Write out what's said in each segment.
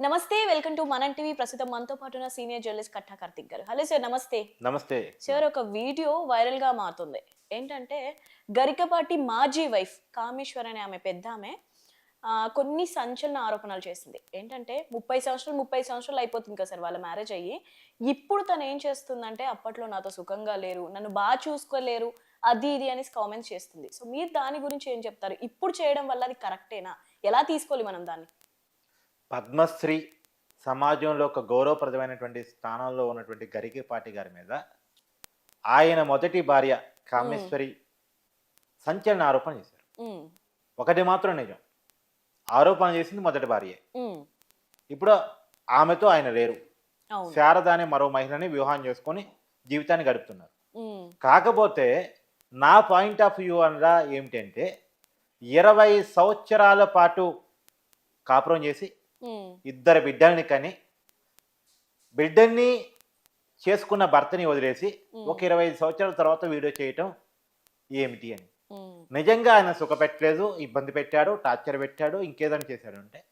నమస్తే. Welcome to మనం TV. ప్రస్తుతం మనతో పాటు ఉన్న సీనియర్ జర్నలిస్ట్ కట్టా కార్తిక్ గారు. హలో సార్, నమస్తే. నమస్తే. సార్, ఒక వీడియో వైరల్‌గా మారుతుంది. ఏంటంటే గరికపాటి మాజీ వైఫ్ కామేశ్వర్ అనే ఆమె పెద్దామె కొన్ని సంచలన ఆరోపణలు చేసింది. ఏంటంటే 30 సంవత్సరాలు అయిపోతుంది కదా సార్ వాళ్ళ మ్యారేజ్ అయ్యి. ఇప్పుడు తను ఏం చేస్తుందంటే అప్పట్లో నాతో సుఖంగా లేరు, నన్ను చూసుకోలేరు, అది ఇది అనేసి కామెంట్స్ చేస్తుంది. సో మీరు దాని గురించి ఏం చెప్తారు? ఇప్పుడు చేయడం వల్ల అది కరెక్టేనా? ఎలా తీసుకోవాలి మనం దాన్ని? పద్మశ్రీ సమాజంలో ఒక గౌరవప్రదమైనటువంటి స్థానంలో ఉన్నటువంటి గరికపాటి గారి మీద ఆయన మొదటి భార్య కామేశ్వరి సంచలన ఆరోపణ చేశారు. ఒకటి మాత్రం నిజం, ఆరోపణ చేసింది మొదటి భార్యే. ఇప్పుడు ఆమెతో ఆయన లేరు. శారద అనే మరో మహిళని వివాహం చేసుకొని జీవితాన్ని గడుపుతున్నారు. కాకపోతే నా పాయింట్ ఆఫ్ వ్యూ అనగా ఏమిటంటే 20 సంవత్సరాల పాటు కాపురం చేసి ఇద్దరు బిడ్డల్ని కని బిడ్డల్ని చేసుకున్న భర్తని వదిలేసి ఒక 25 సంవత్సరాల తర్వాత వీడియో చేయటం ఏమిటి అని. నిజంగా ఆయన సుఖపెట్టలేదు, ఇబ్బంది పెట్టాడు, టార్చర్ పెట్టాడు, ఇంకేదని చేశాడు అంటే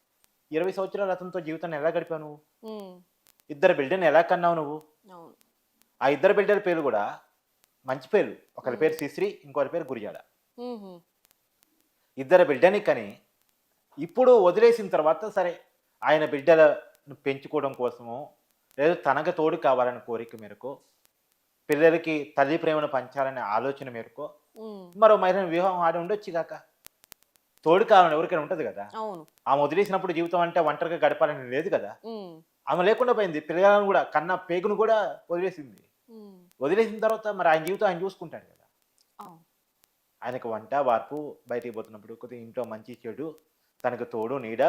20 సంవత్సరాలు అతనితో జీవితాన్ని ఎలా గడిపావు నువ్వు? ఇద్దరు బిడ్డని ఎలా కన్నావు నువ్వు? ఆ ఇద్దరు బిడ్డల పేరు కూడా మంచి పేర్లు. ఒకరి పేరు శిశ్రీ, ఇంకొకరి పేరు గురిజాడ. ఇద్దరు బిడ్డని కని ఇప్పుడు వదిలేసిన తర్వాత సరే ఆయన బిడ్డలను పెంచుకోవడం కోసమో లేదా తనకు తోడు కావాలనే కోరిక మేరకు, పిల్లలకి తల్లి ప్రేమను పంచాలనే ఆలోచన మేరకు మరో మహిళను వివాహం ఆడి ఉండొచ్చు కాక. తోడు కావాలని ఎవరికైనా ఉంటుంది కదా. ఆమె వదిలేసినప్పుడు జీవితం అంటే ఒంటరిగా గడపాలని లేదు కదా. ఆమె లేకుండా పోయింది. పిల్లలను కూడా కన్న పేగును కూడా వదిలేసింది. వదిలేసిన తర్వాత మరి ఆయన జీవితం ఆయన చూసుకుంటాడు కదా. ఆయనకు వంట వార్పు, బయటికి పోతున్నప్పుడు కొద్దిగా ఇంట్లో మంచి చెడు, తనకు తోడు నీడ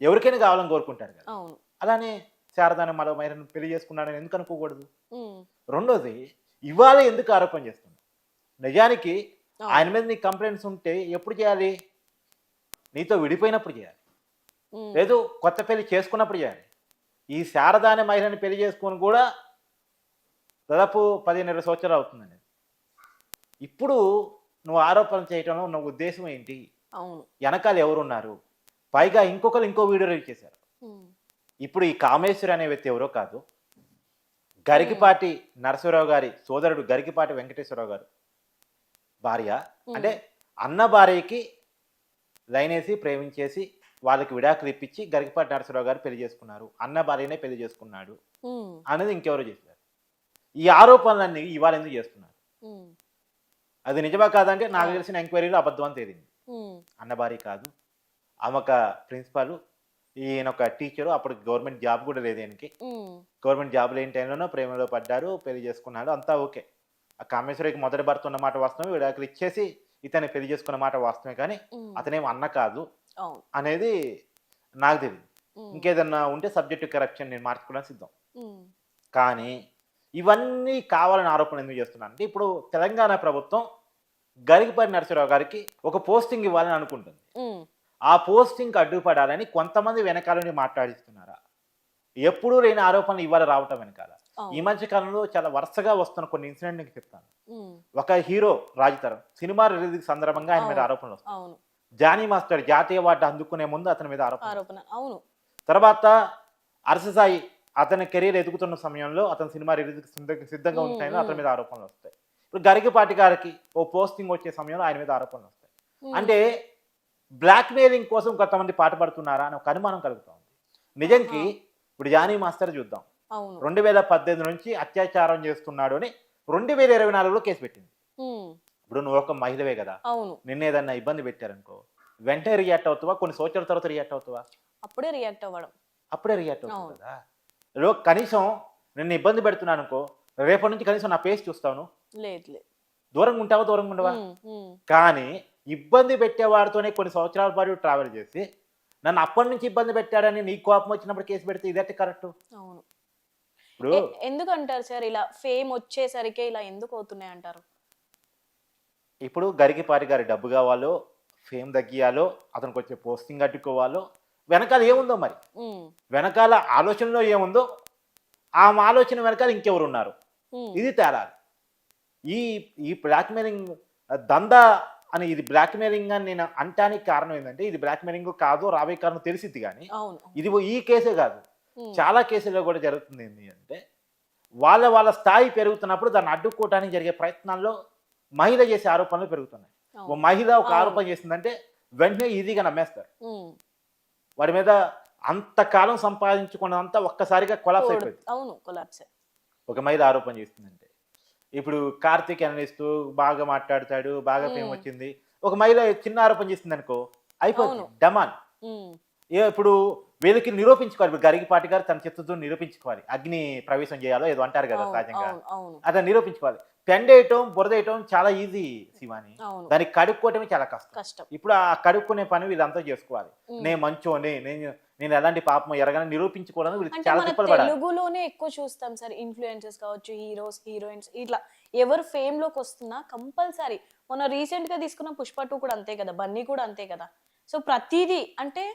ఎవరికైనా కావాలని కోరుకుంటాడు కదా. అలానే శారదాన్ని మరో మహిళను పెళ్లి చేసుకున్నాడని ఎందుకు అనుకోకూడదు? రెండోది, ఇవాళ ఎందుకు ఆరోపణ చేస్తుంది? నిజానికి ఆయన మీద నీ కంప్లైంట్స్ ఉంటే ఎప్పుడు చేయాలి? నీతో విడిపోయినప్పుడు చేయాలి, లేదు కొత్త పెళ్లి చేసుకున్నప్పుడు చేయాలి. ఈ శారద అనే మహిళని పెళ్లి చేసుకుని కూడా దాదాపు 15 సంవత్సరాలు అవుతుందండి. ఇప్పుడు నువ్వు ఆరోపణ చేయటంలో ఉన్న ఉద్దేశం ఏంటి? వెనకాల ఎవరున్నారు? పైగా ఇంకో వీడియో రిలీజ్ చేశారు. ఇప్పుడు ఈ కామేశ్వరి అనే వ్యక్తి ఎవరో కాదు, గరికపాటి నరసింహరావు గారి సోదరుడు గరికపాటి వెంకటేశ్వరరావు గారు భార్య. అంటే అన్న భార్యకి లైన్ వేసి ప్రేమించేసి వాళ్ళకి విడాకులు ఇప్పించి గరికపాటి నరసింహరావు గారు పెళ్లి చేసుకున్నారు. అన్న భార్యనే పెళ్లి చేసుకున్నాడు అనేది ఇంకెవరో చేశారు. ఈ ఆరోపణలన్నీ ఇవాళ ఎందుకు చేస్తున్నారు? అది నిజమా కాదంటే నాకు తెలిసిన ఎంక్వైరీలో అబద్ధం అని తేలింది. అన్న భార్య కాదు, ఆమె ఒక ప్రిన్సిపాల్, ఈయన ఒక టీచరు. అప్పుడు గవర్నమెంట్ జాబ్ కూడా లేదు ఈయనకి. గవర్నమెంట్ జాబ్ లేని టైంలోనో ప్రేమలో పడ్డారు, పెళ్లి చేసుకున్నాడు, అంతా ఓకే. ఆ కామేశ్వరికి మొదటి భర్త ఉన్న మాట వాస్తవమే, విడాకులు ఇచ్చేసి ఇతన్ని పెళ్లి చేసుకున్న మాట వాస్తవమే. కానీ అతనేం అన్న కాదు అనేది నాకు తెలియదు. ఇంకేదన్నా ఉంటే సబ్జెక్టు కరప్షన్ నేను మార్చుకోవడానికి సిద్ధం. కానీ ఇవన్నీ కావాలని ఆరోపణ ఎందుకు చేస్తున్నాను అంటే, ఇప్పుడు తెలంగాణ ప్రభుత్వం గరికపాటి నరసింహరావు గారికి ఒక పోస్టింగ్ ఇవ్వాలని అనుకుంటుంది. ఆ పోస్టింగ్ అడ్డుపడాలని కొంతమంది వెనకాలని మాట్లాడిస్తున్నారా? ఎప్పుడూ లేని ఆరోపణలు ఇవాళ రావటం వెనకాల ఈ మధ్య కాలంలో చాలా వరుసగా వస్తున్న కొన్ని ఇన్సిడెంట్ నీకు చెప్తాను. ఒక హీరో రాజతరం సినిమా రిలీజ్ సందర్భంగా ఆయన మీద ఆరోపణలు వస్తాయి. జానీ మాస్టర్ జాతీయ అవార్డు అందుకునే ముందు అతని మీద ఆరోపణ. తర్వాత అరససాయి అతని కెరీర్ ఎదుగుతున్న సమయంలో, అతని సినిమా రిలీజ్ సిద్ధంగా ఉన్న టైంలో అతని మీద ఆరోపణలు వస్తాయి. ఇప్పుడు గరికపాటి గారికి ఓ పోస్టింగ్ వచ్చే సమయంలో ఆయన మీద ఆరోపణలు వస్తాయి. అంటే బ్లాక్ మెయిలింగ్ కోసం కొంతమంది పాటుపడుతున్నారా అని ఒక అనుమానం కలుగుతుంది. నిజానికి ఇప్పుడు జానీ మాస్టర్ చూద్దాం, 2018 నుంచి అత్యాచారం చేస్తున్నాడు అని 2024లో కేసు పెట్టింది. ఇప్పుడు నువ్వు ఒక మహిళవే కదా, నిన్న ఏదన్నా ఇబ్బంది పెట్టారనుకో, వెంటనే రియాక్ట్ అవుతావా? కొన్ని సంవత్సరాల తర్వాత రియాక్ట్ అవుతావా? అప్పుడే రియాక్ట్ అవుతావు కదా. కనీసం నిన్ను ఇబ్బంది పెడుతున్నాను అనుకో, రేపటి నుంచి కనీసం నా పేస్ చూస్తాను, దూరంగా ఉండవా? కానీ ఇబ్బంది పెట్టేవాడితోనే కొన్ని సంవత్సరాల పాటు ట్రావెల్ చేసి నన్ను అప్పటి నుంచి ఇబ్బంది పెట్టాడని నీ కోపం వచ్చినప్పుడు కేసు పెడితే ఇదైతే కరెక్ట్? ఇప్పుడు ఎందుకంటారు సార్ ఇలా ఫేమ్ వచ్చేసరికి ఇలా ఎందుకు అవుతున్నాయి అంటారు? ఇప్పుడు గరికపాటి గారి డబ్బు కావాలో, ఫేమ్ తగ్గియాలో, అతనికి వచ్చే పోస్టింగ్ అడ్డుకోవాలో, వెనకాల ఏముందో మరి, వెనకాల ఆలోచనలో ఏముందో ఆ ఆలోచన వెనకాల ఇంకెవరు ఉన్నారు, ఇది తేడా. ఈ బ్లాక్మెయిలింగ్ దందా అని ఇది బ్లాక్మెయిలింగ్ అని నేను అంటానికి కారణం ఏంటంటే ఇది బ్లాక్మెయిలింగ్ కాదు రాబోయే కారణం తెలిసిద్ది కానీ అవును. ఇది ఈ కేసే కాదు ఉమ్, చాలా కేసుల్లో కూడా జరుగుతుంది ఏంటి అంటే వాళ్ళ స్థాయి పెరుగుతున్నప్పుడు దాన్ని అడ్డుకోవడానికి జరిగే ప్రయత్నాల్లో మహిళ చేసే ఆరోపణలు పెరుగుతున్నాయి. ఓ అవును. మహిళ ఒక అవును. ఆరోపణ చేసిందంటే వెంటనే ఈజీగా నమ్మేస్తారు. ఉమ్, వాడి మీద అంతకాలం సంపాదించుకున్నదంతా ఒక్కసారిగా కొలాప్స్ అయిపోయింది. అవును, కొలాప్స్. ఒక మహిళ ఆరోపణ చేస్తుందంటే ఇప్పుడు కార్తీక్ అనలిస్తూ బాగా మాట్లాడతాడు, బాగా ఫేమ్ వచ్చింది. ఒక మహిళ చిన్న ఆరోపణ చేసింది అనుకో అయిపోతుంది అవును. డమాన్. ఇప్పుడు వీళ్ళకి నిరూపించుకోవాలి. ఇప్పుడు గరికపాటి గారు తన చిత్తతో నిరూపించుకోవాలి. అగ్ని ప్రవేశం చేయాలో ఏదో అంటారు కదా సహజంగా, అవును. అతను నిరూపించుకోవాలి. పెండేయటం బురదేయటం చాలా ఈజీ శివాని, అవును. దానికి కడుక్కోవటమే చాలా కష్టం. కష్టం. ఇప్పుడు ఆ కడుక్కునే పని వీళ్ళంతా చేసుకోవాలి. నేను మంచోని, నేను ఎలాంటి పాపం ఎరగని నిరూపించుకోవడానికి వీళ్ళు అంటే చాలా మన తిప్పలు పడాలి. తెలుగులోనే ఎక్కువ చూస్తాం సార్, ఇన్ఫ్లుయెన్సర్స్ కావచ్చు, హీరోస్, హీరోయిన్స్, ఇట్లా ఎవరు ఫేమ్ లోకి వస్తున్నా కంపల్సరీ. మొన్న రీసెంట్ గా తీసుకున్న పుష్ప 2 కూడా అంతే కదా, బన్నీ కూడా అంతే కదా. సో ప్రతిదీ అంటే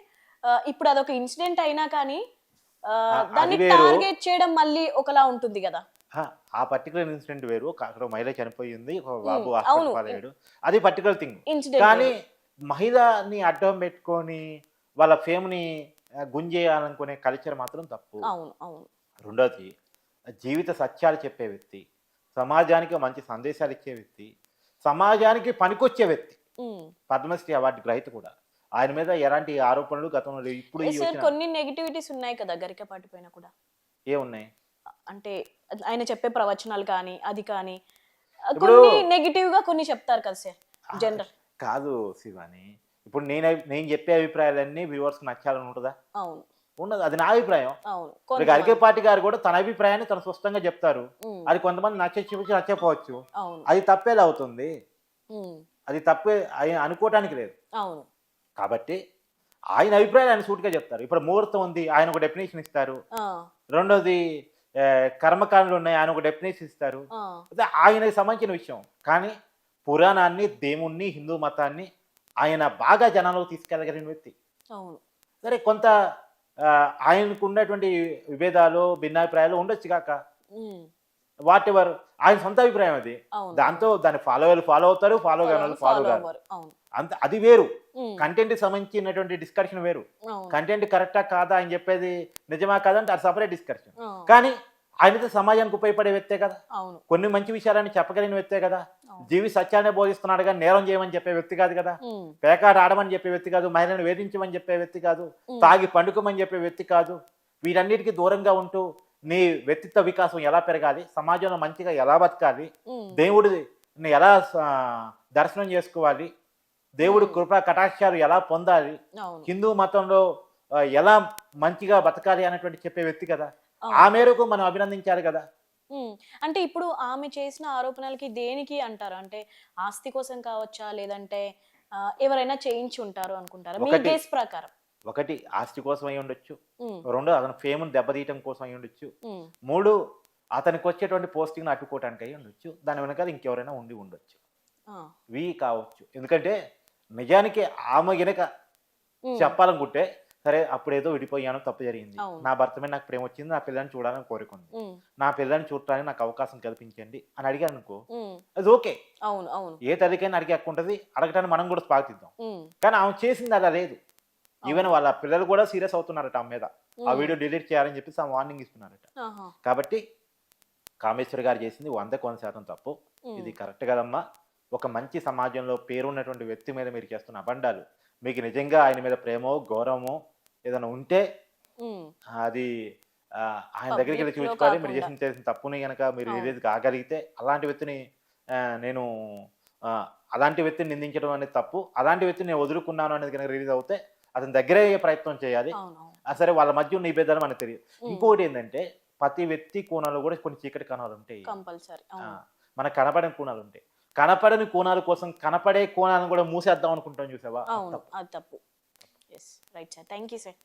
ఇప్పుడు అదొక ఇన్సిడెంట్ అయినా కానీ దాన్ని అది వేరు. టార్గెట్ చేయడం మళ్ళీ ఒకలా ఉంటుంది కదా. ఆ పర్టికులర్ ఇన్సిడెంట్ వేరు. అక్కడ మహిళ చనిపోయింది, ఒక బాబు అవును. హాస్పిటల్ పాలయ్యాడు, అది పర్టికులర్ థింగ్. ఇన్సిడెంట్ కానీ మహిళని అడ్డం పెట్టుకొని వాళ్ళ ఫేమ్ని గుంజేయాలనుకునే కల్చర్ మాత్రం తప్పు. అవును. అవును. రెండోది జీవిత సత్యాలు చెప్పే వ్యక్తి, సమాజానికి మంచి సందేశాలు ఇచ్చే వ్యక్తి, సమాజానికి పనికొచ్చే వ్యక్తి, ఉమ్. పద్మశ్రీ అవార్డు గ్రహీత కూడా. ఆయన మీద ఎలాంటి ఆరోపణలు గతంలో లేవు. ఇప్పుడు ఈ సార్ వచ్చిన కొన్ని నెగిటివిటీస్ ఉన్నాయి కదా గరికపాటి పైన కూడా. ఏమున్నాయి? అంటే ఆయన చెప్పే ప్రవచనాలు కానీ అది కానీ ఇప్పుడు కొన్ని నెగిటివ్ గా కొన్ని చెప్తారు కదా సార్ జనరల్. కాదు శివాని, ఇప్పుడు నేను చెప్పే అభిప్రాయాలన్నీ వ్యూవర్స్కి నచ్చాలని ఉంటుందా? అవును. ఉండదు. అది నా అభిప్రాయం. అవును. ఇప్పుడు గరికపాటి గారు కూడా తన అభిప్రాయాన్ని తన స్పష్టంగా చెప్తారు. ఉమ్, అది కొంతమంది నచ్చవచ్చు, నచ్చకపోవచ్చు. అవును. అది తప్పేలా అవుతుంది. ఉమ్, అది తప్పే ఆయన అనుకోవటానికి లేదు. అవును. కాబట్టి ఆయన అభిప్రాయాలు ఆయన సూటిగా చెప్తారు. ఇప్పుడు ముహూర్తం ఉంది, ఆయన ఒక డెఫినేషన్ ఇస్తారు. ఆ, రెండోది కర్మకాండలు ఉన్నాయి, ఆయన ఒక డెఫినేషన్ ఇస్తారు. ఆ, అదే ఆయనకి సంబంధించిన విషయం. కానీ పురాణాన్ని, దేవుణ్ణి, హిందూ మతాన్ని ఆయన బాగా జనాలకు తీసుకెళ్ళగలిగిన వ్యక్తి. అవును. సరే కొంత ఆయనకు ఉన్నటువంటి విభేదాలు, భిన్నాభిప్రాయాలు ఉండొచ్చు కాక, ఉమ్, వాట్ ఎవర్ ఆయన సొంత అభిప్రాయం అది. అవును. దాంతో దాన్ని ఫాలో అవుతారు, ఫాలో కాని వాళ్ళు ఫాలో కాదు. అవ్వరు. అవును. అంత అది వేరు. ఉమ్, కంటెంట్ సంబంధించినటువంటి డిస్కషన్ వేరు. అవును. కంటెంట్ కరెక్టా కాదా అని చెప్పేది నిజమా కాదా అంటే అది సపరేట్ డిస్కషన్. ఆ, కానీ ఆయనతో సమాజానికి ఉపయోగపడే వ్యక్తే కదా, అవును. కొన్ని మంచి విషయాలని చెప్పగలిగిన వ్యక్తే కదా, అవును. జీవి సత్యాన్ని బోధిస్తున్నాడు కానీ నేరం చేయమని చెప్పే వ్యక్తి కాదు కదా, ఉమ్, పేకాట ఆడమని చెప్పే వ్యక్తి కాదు, మహిళలను వేధించమని చెప్పే వ్యక్తి కాదు, ఉమ్, తాగి పండుకోమని చెప్పే వ్యక్తి కాదు. వీటన్నిటికీ దూరంగా ఉంటూ నీ వ్యక్తిత్వ వికాసం ఎలా పెరగాలి, సమాజంలో మంచిగా ఎలా బతకాలి, ఉమ్, దేవుడిని ఎలా దర్శనం చేసుకోవాలి, దేవుడి కృపా కటాక్షాలు ఎలా పొందాలి, అవును. హిందూ మతంలో ఎలా మంచిగా బతకాలి అనేటువంటి చెప్పే వ్యక్తి కదా. అవును. ఆ మేరకు మనం అభినందించాలి కదా. ఉమ్, అంటే ఇప్పుడు ఆమె చేసిన ఆరోపణలకి దేనికి అంటారు? అంటే ఆస్తి కోసం కావచ్చా, లేదంటే ఎవరైనా చేయించి ఉంటారు అనుకుంటారా మీ ఒకటి. కేసు ప్రకారం? ఒకటి ఆస్తి కోసం అయి ఉండొచ్చు, ఉమ్, రెండు అతని ఫేమ్ను దెబ్బతీయటం కోసం అయి ఉండొచ్చు, ఉమ్, మూడు అతనికి వచ్చేటువంటి పోస్టింగ్ను అడ్డుకోవటానికి అయి ఉండొచ్చు, దాని వెనకాల ఇంకెవరైనా ఉండి ఉండొచ్చు, ఆ, కావచ్చు. ఎందుకంటే నిజానికి ఆమె గనక ఉమ్, చెప్పాలనుకుంటే సరే అప్పుడేదో విడిపోయాను, తప్పు జరిగింది, అవును. నా భర్త మీద నాకు ప్రేమ వచ్చింది, నా పిల్లని చూడాలని కోరుకుంది, ఉమ్, నా పిల్లని చూడటానికి నాకు అవకాశం కల్పించండి అని అడిగాను అనుకో, ఉమ్, అది ఓకే. అవును. అవును. ఏ తల్లికైనా అడిగే హక్కు ఉంటుంది, అడగటానికి మనం కూడా స్వాగతిద్దాం. ఉమ్, కానీ ఆమె చేసింది అలా లేదు. ఈవెన్ వాళ్ళ పిల్లలు కూడా సీరియస్ అవుతున్నారట ఆమె మీద, ఆ వీడియో డిలీట్ చేయాలని చెప్పేసి ఆమె వార్నింగ్ ఇస్తున్నారట. ఆహా, కాబట్టి కామేశ్వర్ గారు చేసింది 100% తప్పు. ఇది కరెక్ట్ కదమ్మా. ఒక మంచి సమాజంలో పేరున్నటువంటి వ్యక్తి మీద మీరు చేస్తున్న అబండాలు, మీకు నిజంగా ఆయన మీద ప్రేమో గౌరవమో ఏదైనా ఉంటే ఉమ్, అది ఆయన దగ్గరికి వెళ్ళి Public లో చూసుకోవాలి. మీరు కాకుండా. చేసిన తప్పుని కనుక మీరు అవును. ఏదైతే కాగలిగితే అలాంటి వ్యక్తిని నేను అలాంటి వ్యక్తిని నిందించడం అనేది తప్పు. అలాంటి వ్యక్తిని నేను వదులుకున్నాను అనేది కనుక రిలీజ్ అవుతే అతని దగ్గరే ప్రయత్నం చేయాలి. అవును. సరే వాళ్ళ మధ్య ఉన్న ఇబ్బందులు మనకు తెలియదు. ఉమ్, ఇంకొకటి ఏంటంటే ప్రతి వ్యక్తి కోణాలు కూడా కొన్ని చీకటి కోణాలు ఉంటాయి. కంపల్సరీ. అవును. మనకు కనపడని కోణాలు ఉంటాయి. కనపడని కోణాల కోసం కనపడే కోణాలను కూడా మూసేద్దాం అనుకుంటాం చూసావా, అది అవును, తప్పు. అది తప్పు. Yes, right sir. Thank you sir.